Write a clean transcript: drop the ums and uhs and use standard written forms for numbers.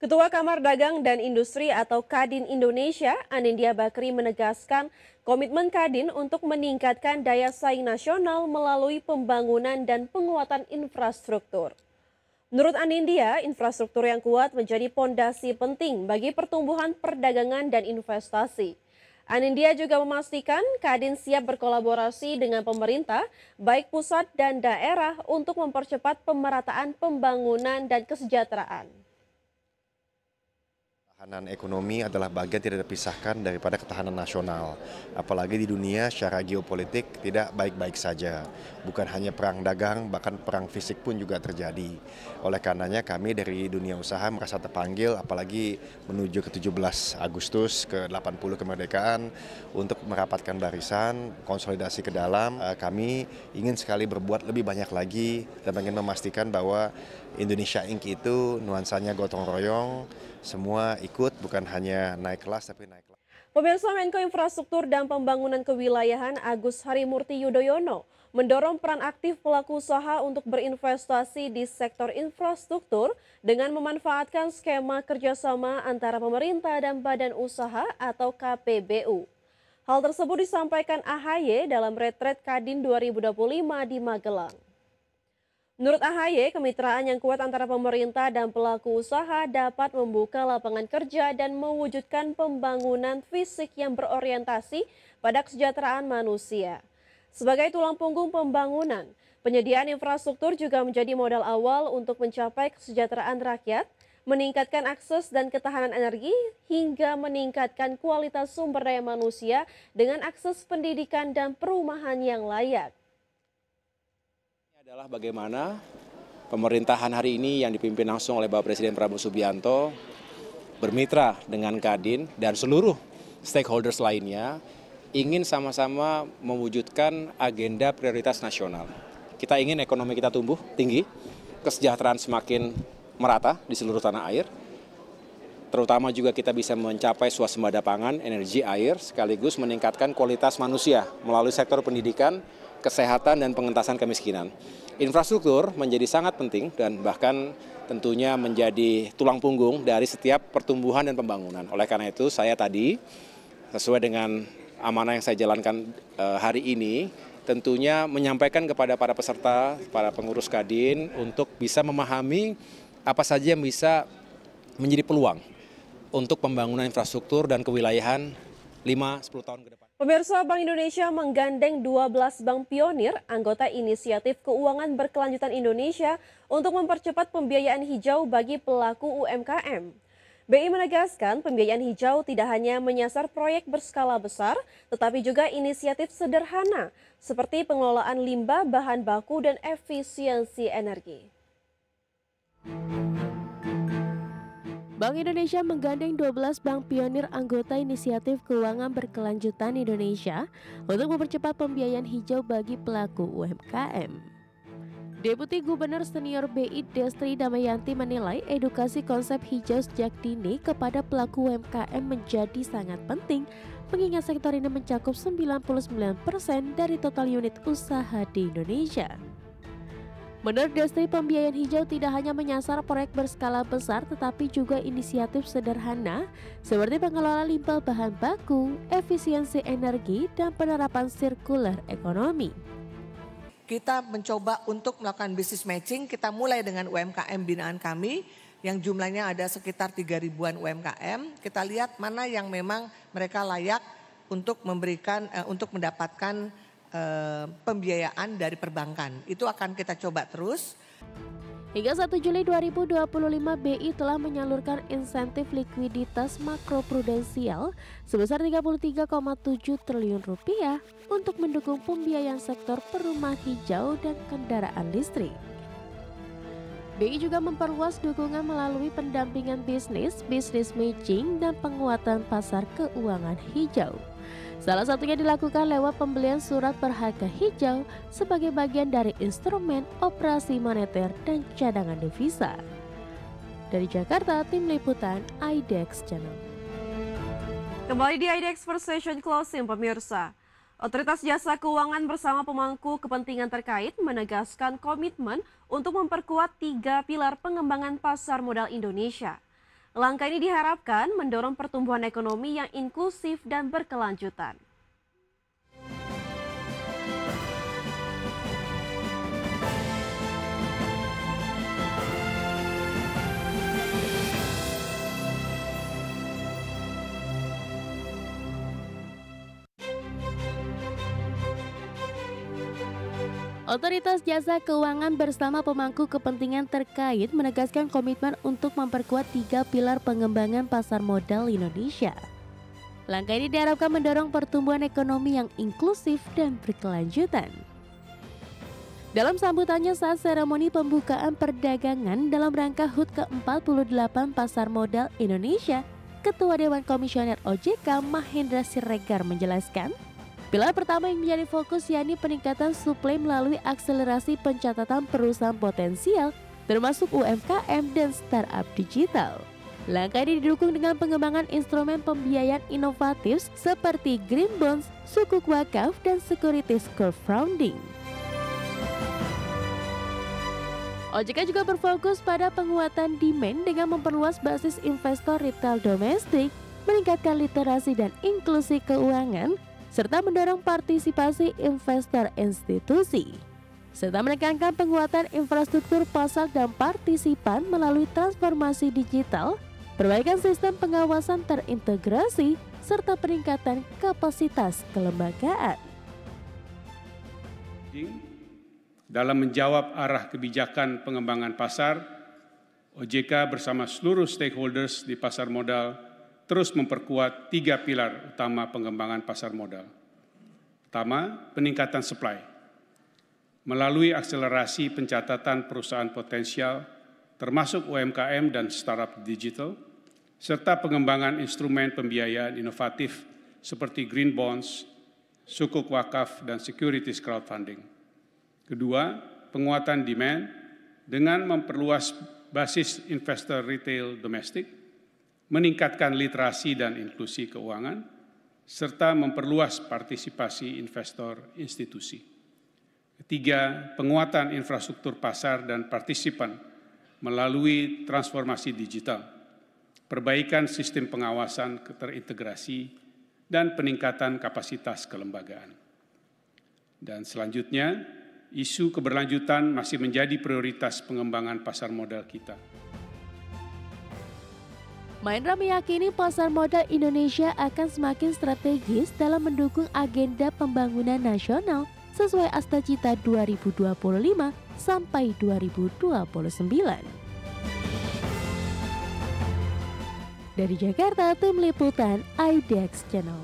Ketua Kamar Dagang dan Industri atau Kadin Indonesia, Anindya Bakri menegaskan komitmen Kadin untuk meningkatkan daya saing nasional melalui pembangunan dan penguatan infrastruktur. Menurut Anindya, infrastruktur yang kuat menjadi pondasi penting bagi pertumbuhan perdagangan dan investasi. Anindya juga memastikan Kadin siap berkolaborasi dengan pemerintah, baik pusat dan daerah untuk mempercepat pemerataan pembangunan dan kesejahteraan. Ketahanan ekonomi adalah bagian tidak terpisahkan daripada ketahanan nasional. Apalagi di dunia secara geopolitik tidak baik-baik saja. Bukan hanya perang dagang, bahkan perang fisik pun juga terjadi. Oleh karenanya kami dari dunia usaha merasa terpanggil, apalagi menuju ke 17 Agustus ke 80 kemerdekaan untuk merapatkan barisan, konsolidasi ke dalam. Kami ingin sekali berbuat lebih banyak lagi dan ingin memastikan bahwa Indonesia Inc. itu nuansanya gotong royong, semua ikut, bukan hanya naik kelas tapi naik kelas. Pemirsa, Menko Infrastruktur dan Pembangunan Kewilayahan Agus Harimurti Yudhoyono mendorong peran aktif pelaku usaha untuk berinvestasi di sektor infrastruktur dengan memanfaatkan skema kerjasama antara pemerintah dan badan usaha atau KPBU. Hal tersebut disampaikan AHY dalam retret Kadin 2025 di Magelang. Menurut AHY, kemitraan yang kuat antara pemerintah dan pelaku usaha dapat membuka lapangan kerja dan mewujudkan pembangunan fisik yang berorientasi pada kesejahteraan manusia. Sebagai tulang punggung pembangunan, penyediaan infrastruktur juga menjadi modal awal untuk mencapai kesejahteraan rakyat, meningkatkan akses dan ketahanan energi, hingga meningkatkan kualitas sumber daya manusia dengan akses pendidikan dan perumahan yang layak. Adalah bagaimana pemerintahan hari ini yang dipimpin langsung oleh Bapak Presiden Prabowo Subianto bermitra dengan Kadin dan seluruh stakeholders lainnya ingin sama-sama mewujudkan agenda prioritas nasional. Kita ingin ekonomi kita tumbuh tinggi, kesejahteraan semakin merata di seluruh tanah air, terutama juga kita bisa mencapai swasembada pangan, energi, air, sekaligus meningkatkan kualitas manusia melalui sektor pendidikan, kesehatan, dan pengentasan kemiskinan. Infrastruktur menjadi sangat penting dan bahkan tentunya menjadi tulang punggung dari setiap pertumbuhan dan pembangunan. Oleh karena itu saya tadi sesuai dengan amanah yang saya jalankan hari ini tentunya menyampaikan kepada para peserta, para pengurus Kadin untuk bisa memahami apa saja yang bisa menjadi peluang untuk pembangunan infrastruktur dan kewilayahan 5-10 tahun ke depan. Pemirsa, Bank Indonesia menggandeng 12 bank pionir anggota Inisiatif Keuangan Berkelanjutan Indonesia untuk mempercepat pembiayaan hijau bagi pelaku UMKM. BI menegaskan pembiayaan hijau tidak hanya menyasar proyek berskala besar, tetapi juga inisiatif sederhana seperti pengelolaan limbah, bahan baku, dan efisiensi energi. Bank Indonesia menggandeng 12 bank pionir anggota Inisiatif Keuangan Berkelanjutan Indonesia untuk mempercepat pembiayaan hijau bagi pelaku UMKM. Deputi Gubernur Senior BI Destri Damayanti menilai edukasi konsep hijau sejak dini kepada pelaku UMKM menjadi sangat penting mengingat sektor ini mencakup 99% dari total unit usaha di Indonesia. Menurut Destri, pembiayaan hijau tidak hanya menyasar proyek berskala besar tetapi juga inisiatif sederhana seperti pengelolaan limbah bahan baku, efisiensi energi, dan penerapan sirkular ekonomi. Kita mencoba untuk melakukan business matching, kita mulai dengan UMKM binaan kami yang jumlahnya ada sekitar 3.000-an UMKM. Kita lihat mana yang memang mereka layak untuk mendapatkan pembiayaan dari perbankan. Itu akan kita coba terus. Hingga 1 Juli 2025 BI telah menyalurkan insentif likuiditas makroprudensial sebesar 33,7 triliun rupiah untuk mendukung pembiayaan sektor perumahan hijau dan kendaraan listrik. BI juga memperluas dukungan melalui pendampingan bisnis, business matching, dan penguatan pasar keuangan hijau. Salah satunya dilakukan lewat pembelian surat berharga hijau sebagai bagian dari instrumen operasi moneter dan cadangan devisa. Dari Jakarta, Tim Liputan IDEX Channel. Kembali di IDEX First Session Closing, pemirsa. Otoritas Jasa Keuangan bersama pemangku kepentingan terkait menegaskan komitmen untuk memperkuat 3 pilar pengembangan pasar modal Indonesia. Langkah ini diharapkan mendorong pertumbuhan ekonomi yang inklusif dan berkelanjutan. Otoritas Jasa Keuangan bersama pemangku kepentingan terkait menegaskan komitmen untuk memperkuat 3 pilar pengembangan pasar modal Indonesia. Langkah ini diharapkan mendorong pertumbuhan ekonomi yang inklusif dan berkelanjutan. Dalam sambutannya saat seremoni pembukaan perdagangan dalam rangka HUT ke-48 Pasar Modal Indonesia, Ketua Dewan Komisioner OJK Mahendra Siregar menjelaskan, pilar pertama yang menjadi fokus yakni peningkatan suplai melalui akselerasi pencatatan perusahaan potensial termasuk UMKM dan startup digital. Langkah ini didukung dengan pengembangan instrumen pembiayaan inovatif seperti Green Bonds, Sukuk Wakaf, dan Securities Crowdfunding. OJK juga berfokus pada penguatan demand dengan memperluas basis investor retail domestik, meningkatkan literasi dan inklusi keuangan, serta mendorong partisipasi investor institusi, serta menekankan penguatan infrastruktur pasar dan partisipan melalui transformasi digital, perbaikan sistem pengawasan terintegrasi, serta peningkatan kapasitas kelembagaan. Dalam menjawab arah kebijakan pengembangan pasar, OJK bersama seluruh stakeholders di pasar modal terus memperkuat 3 pilar utama pengembangan pasar modal. Pertama, peningkatan supply. Melalui akselerasi pencatatan perusahaan potensial, termasuk UMKM dan startup digital, serta pengembangan instrumen pembiayaan inovatif seperti Green Bonds, Sukuk Wakaf, dan Securities Crowdfunding. Kedua, penguatan demand dengan memperluas basis investor retail domestik, meningkatkan literasi dan inklusi keuangan, serta memperluas partisipasi investor institusi. Ketiga, penguatan infrastruktur pasar dan partisipan melalui transformasi digital, perbaikan sistem pengawasan terintegrasi, dan peningkatan kapasitas kelembagaan. Dan selanjutnya, isu keberlanjutan masih menjadi prioritas pengembangan pasar modal kita. Mahendra meyakini pasar modal Indonesia akan semakin strategis dalam mendukung agenda pembangunan nasional sesuai Asta Cita 2025 sampai 2029. Dari Jakarta, Tim Liputan IDX Channel.